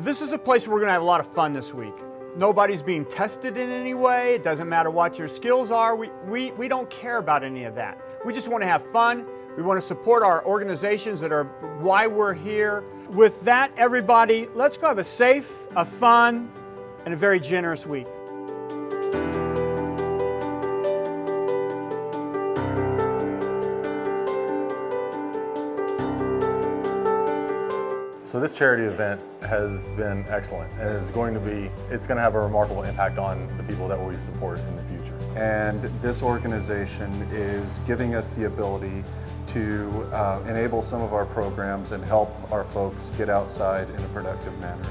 This is a place where we're going to have a lot of fun this week. Nobody's being tested in any way. It doesn't matter what your skills are. We don't care about any of that. We just want to have fun. We want to support our organizations that are why we're here. With that, everybody, let's go have a safe, a fun, and a very generous week. So this charity event has been excellent, and it's going to have a remarkable impact on the people that we support in the future. And this organization is giving us the ability to enable some of our programs and help our folks get outside in a productive manner.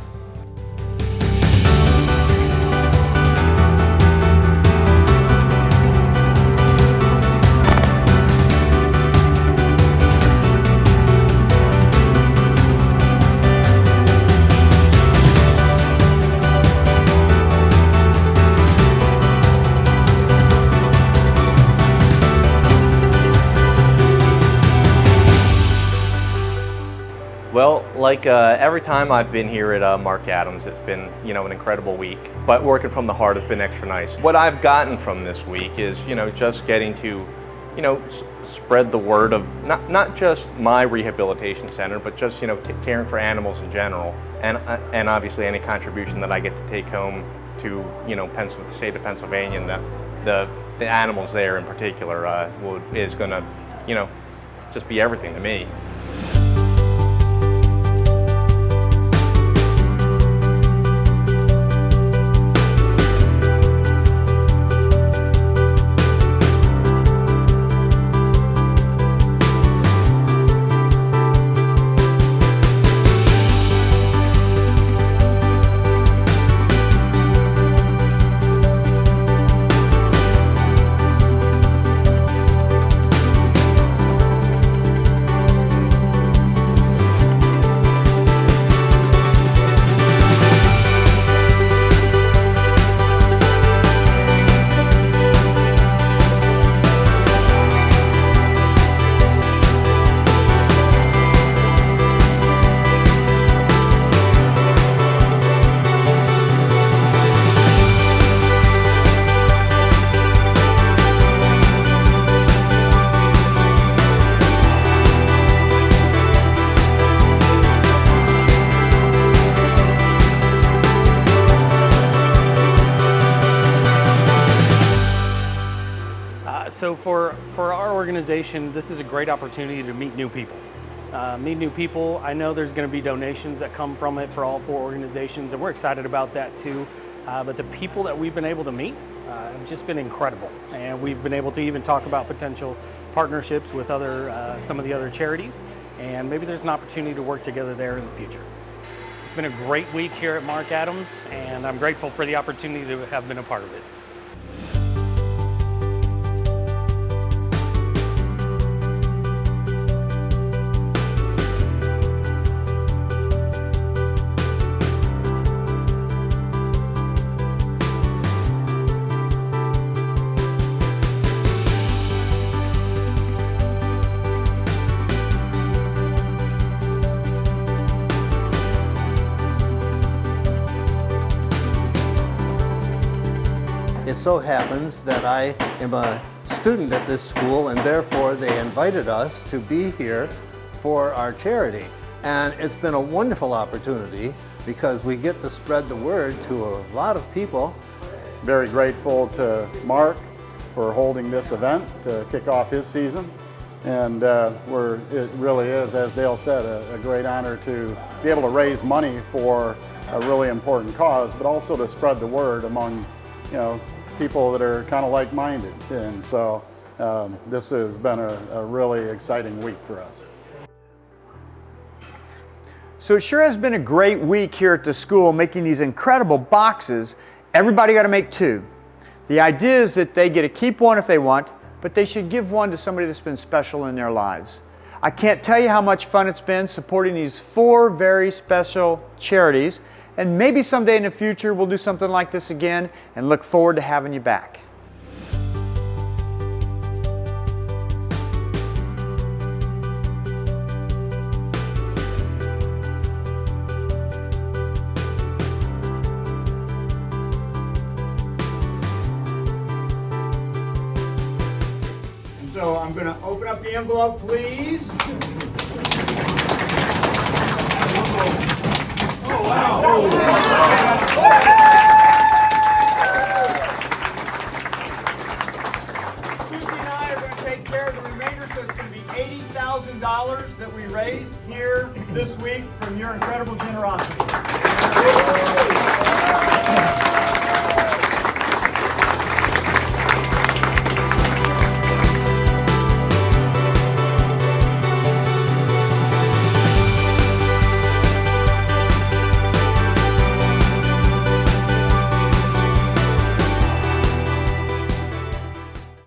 Well, like every time I've been here at Marc Adams, it's been, an incredible week. But working from the heart has been extra nice. What I've gotten from this week is, just getting to, spread the word of not just my rehabilitation center, but just, caring for animals in general, and obviously any contribution that I get to take home to, the state of Pennsylvania and the animals there in particular is going to, just be everything to me. So for our organization, this is a great opportunity to meet new people. I know there's going to be donations that come from it for all 4 organizations, and we're excited about that too. But the people that we've been able to meet have just been incredible. And we've been able to even talk about potential partnerships with some of the other charities. And maybe there's an opportunity to work together there in the future. It's been a great week here at Marc Adams, and I'm grateful for the opportunity to have been a part of it. It so happens that I am a student at this school, and therefore they invited us to be here for our charity. And it's been a wonderful opportunity because we get to spread the word to a lot of people. Very grateful to Marc for holding this event to kick off his season. And it really is, as Dale said, a great honor to be able to raise money for a really important cause, but also to spread the word among, people that are kind of like-minded. And so this has been a really exciting week for us. So it sure has been a great week here at the school making these incredible boxes. Everybody got to make 2. The idea is that they get to keep one if they want, but they should give one to somebody that's been special in their lives. I can't tell you how much fun it's been supporting these 4 very special charities. And maybe someday in the future we'll do something like this again, and look forward to having you back. going to open up the envelope, please. Oh, wow. Susie and I are going to take care of the remainder, so it's going to be $80,000 that we raised here this week from your incredible generosity.